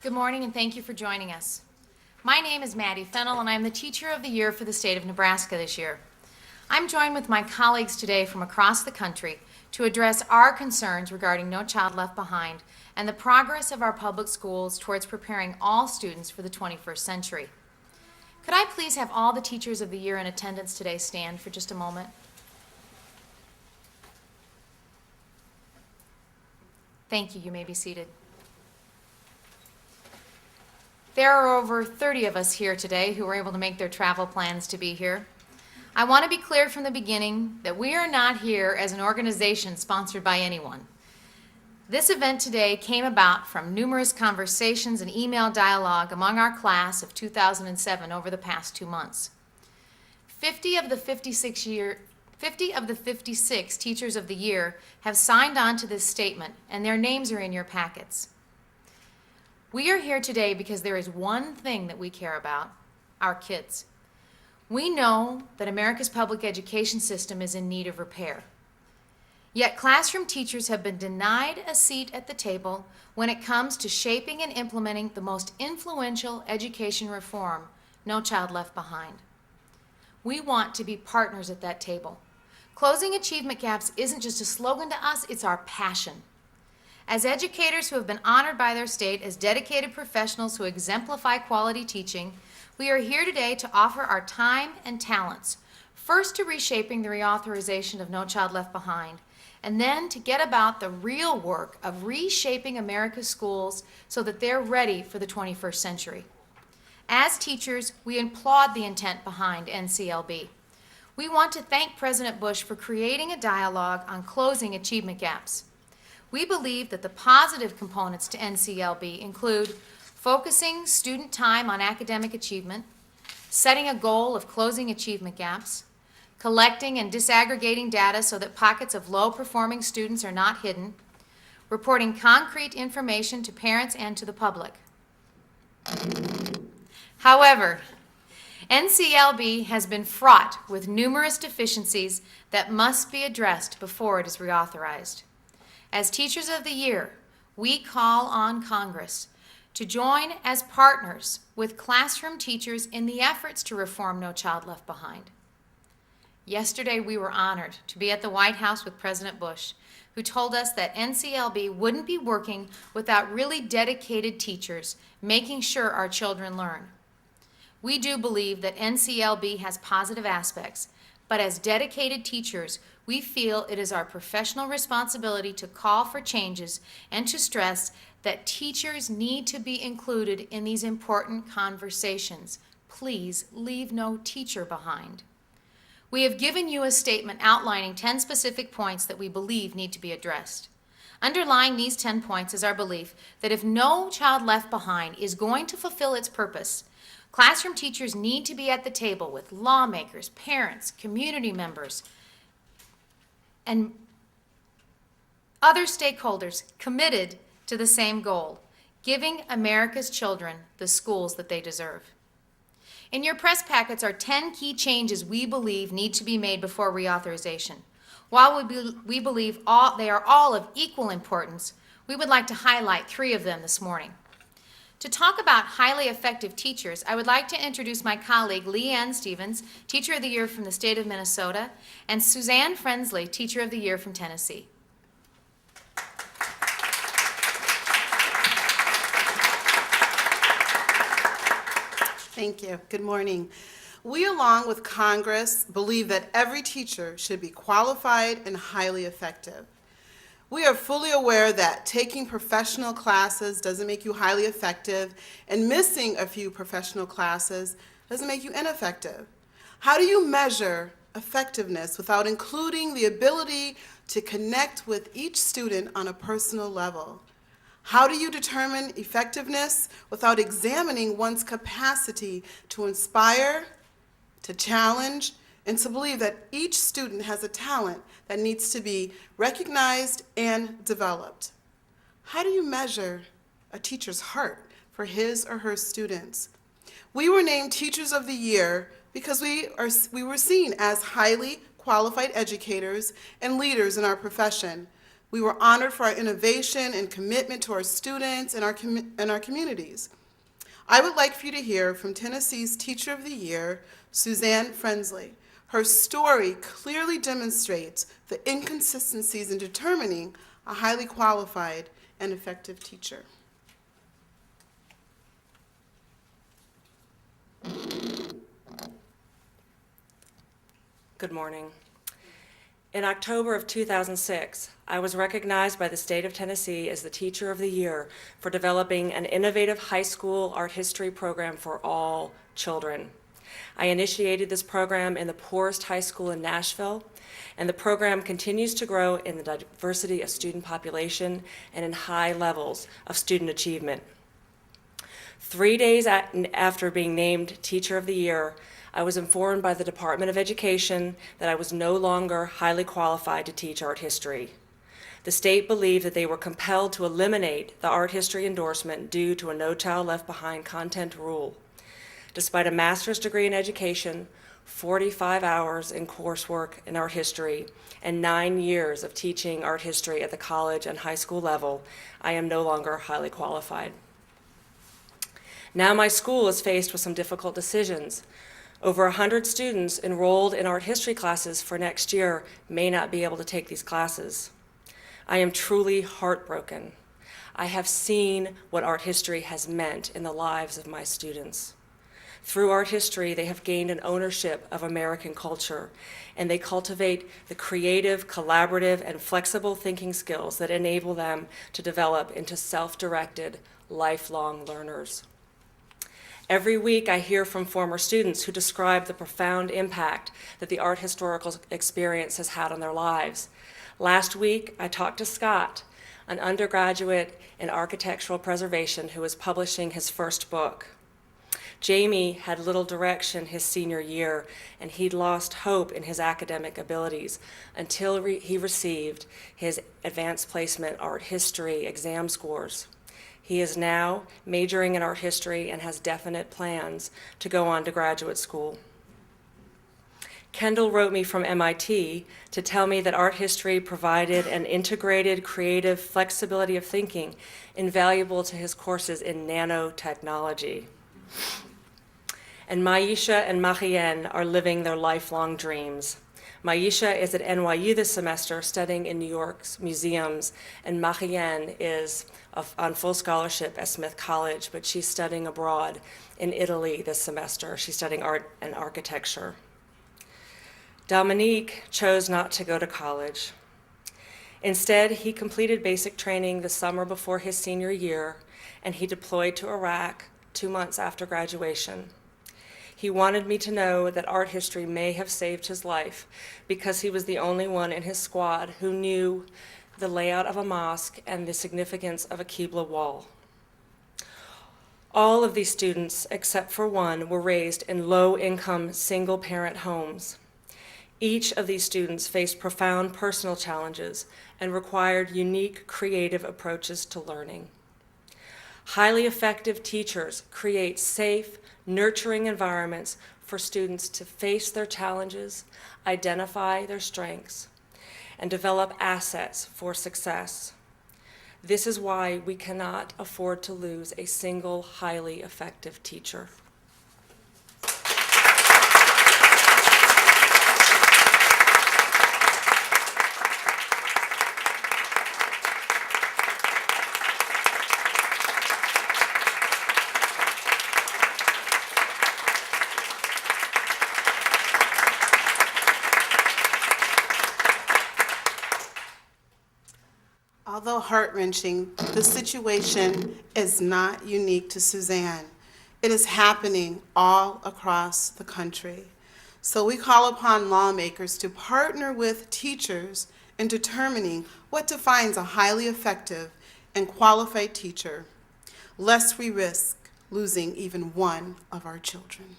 Good morning and thank you for joining us. My name is Maddie Fennell and I'm the Teacher of the Year for the state of Nebraska this year. I'm joined with my colleagues today from across the country to address our concerns regarding No Child Left Behind and the progress of our public schools towards preparing all students for the 21st century. Could I please have all the Teachers of the Year in attendance today stand for just a moment? Thank you. You may be seated. There are over 30 of us here today who were able to make their travel plans to be here. I want to be clear from the beginning that we are not here as an organization sponsored by anyone. This event today came about from numerous conversations and email dialogue among our class of 2007 over the past 2 months. 50 of the 56 Teachers of the Year have signed on to this statement, and their names are in your packets. We are here today because there is one thing that we care about: our kids. We know that America's public education system is in need of repair. Yet classroom teachers have been denied a seat at the table when it comes to shaping and implementing the most influential education reform, No Child Left Behind. We want to be partners at that table. Closing achievement gaps isn't just a slogan to us, it's our passion. As educators who have been honored by their state as dedicated professionals who exemplify quality teaching, we are here today to offer our time and talents, first to reshaping the reauthorization of No Child Left Behind, and then to get about the real work of reshaping America's schools so that they're ready for the 21st century. As teachers, we applaud the intent behind NCLB. We want to thank President Bush for creating a dialogue on closing achievement gaps. We believe that the positive components to NCLB include focusing student time on academic achievement, setting a goal of closing achievement gaps, collecting and disaggregating data so that pockets of low-performing students are not hidden, reporting concrete information to parents and to the public. However, NCLB has been fraught with numerous deficiencies that must be addressed before it is reauthorized. As Teachers of the Year, we call on Congress to join as partners with classroom teachers in the efforts to reform No Child Left Behind. Yesterday, we were honored to be at the White House with President Bush, who told us that NCLB wouldn't be working without really dedicated teachers making sure our children learn. We do believe that NCLB has positive aspects, but as dedicated teachers, we feel it is our professional responsibility to call for changes and to stress that teachers need to be included in these important conversations. Please leave no teacher behind. We have given you a statement outlining 10 specific points that we believe need to be addressed. Underlying these 10 points is our belief that if No Child Left Behind is going to fulfill its purpose, classroom teachers need to be at the table with lawmakers, parents, community members, and other stakeholders committed to the same goal: giving America's children the schools that they deserve. In your press packets are 10 key changes we believe need to be made before reauthorization. While we believe they are all of equal importance, we would like to highlight 3 of them this morning. To talk about highly effective teachers, I would like to introduce my colleague Leanne Stevens, Teacher of the Year from the state of Minnesota, and Suzanne Frensley, Teacher of the Year from Tennessee. Thank you. Good morning. We, along with Congress, believe that every teacher should be qualified and highly effective. We are fully aware that taking professional classes doesn't make you highly effective, and missing a few professional classes doesn't make you ineffective. How do you measure effectiveness without including the ability to connect with each student on a personal level? How do you determine effectiveness without examining one's capacity to inspire, to challenge, and to believe that each student has a talent that needs to be recognized and developed? How do you measure a teacher's heart for his or her students? We were named Teachers of the Year because we were seen as highly qualified educators and leaders in our profession. We were honored for our innovation and commitment to our students and our communities. I would like for you to hear from Tennessee's Teacher of the Year, Suzanne Frensley. Her story clearly demonstrates the inconsistencies in determining a highly qualified and effective teacher. Good morning. In October of 2006, I was recognized by the state of Tennessee as the Teacher of the Year for developing an innovative high school art history program for all children. I initiated this program in the poorest high school in Nashville, and the program continues to grow in the diversity of student population and in high levels of student achievement. 3 days after being named Teacher of the Year, I was informed by the Department of Education that I was no longer highly qualified to teach art history. The state believed that they were compelled to eliminate the art history endorsement due to a No Child Left Behind content rule. Despite a master's degree in education, 45 hours in coursework in art history, and 9 years of teaching art history at the college and high school level, I am no longer highly qualified. Now my school is faced with some difficult decisions. Over 100 students enrolled in art history classes for next year may not be able to take these classes. I am truly heartbroken. I have seen what art history has meant in the lives of my students. Through art history, they have gained an ownership of American culture, and they cultivate the creative, collaborative, and flexible thinking skills that enable them to develop into self-directed, lifelong learners. Every week I hear from former students who describe the profound impact that the art historical experience has had on their lives. Last week I talked to Scott, an undergraduate in architectural preservation who was publishing his first book. Jamie had little direction his senior year, and he'd lost hope in his academic abilities until he received his advanced placement art history exam scores. He is now majoring in art history and has definite plans to go on to graduate school. Kendall wrote me from MIT to tell me that art history provided an integrated, creative flexibility of thinking invaluable to his courses in nanotechnology. And Maisha and Marianne are living their lifelong dreams. Maisha is at NYU this semester studying in New York's museums, and Marianne is on full scholarship at Smith College, but she's studying abroad in Italy this semester. She's studying art and architecture. Dominique chose not to go to college. Instead, he completed basic training the summer before his senior year, and he deployed to Iraq 2 months after graduation. He wanted me to know that art history may have saved his life because he was the only one in his squad who knew the layout of a mosque and the significance of a Qibla wall. All of these students, except for one, were raised in low-income, single-parent homes. Each of these students faced profound personal challenges and required unique, creative approaches to learning. Highly effective teachers create safe, nurturing environments for students to face their challenges, identify their strengths, and develop assets for success. This is why we cannot afford to lose a single highly effective teacher. Although heart-wrenching, the situation is not unique to Suzanne. It is happening all across the country. So we call upon lawmakers to partner with teachers in determining what defines a highly effective and qualified teacher, lest we risk losing even one of our children.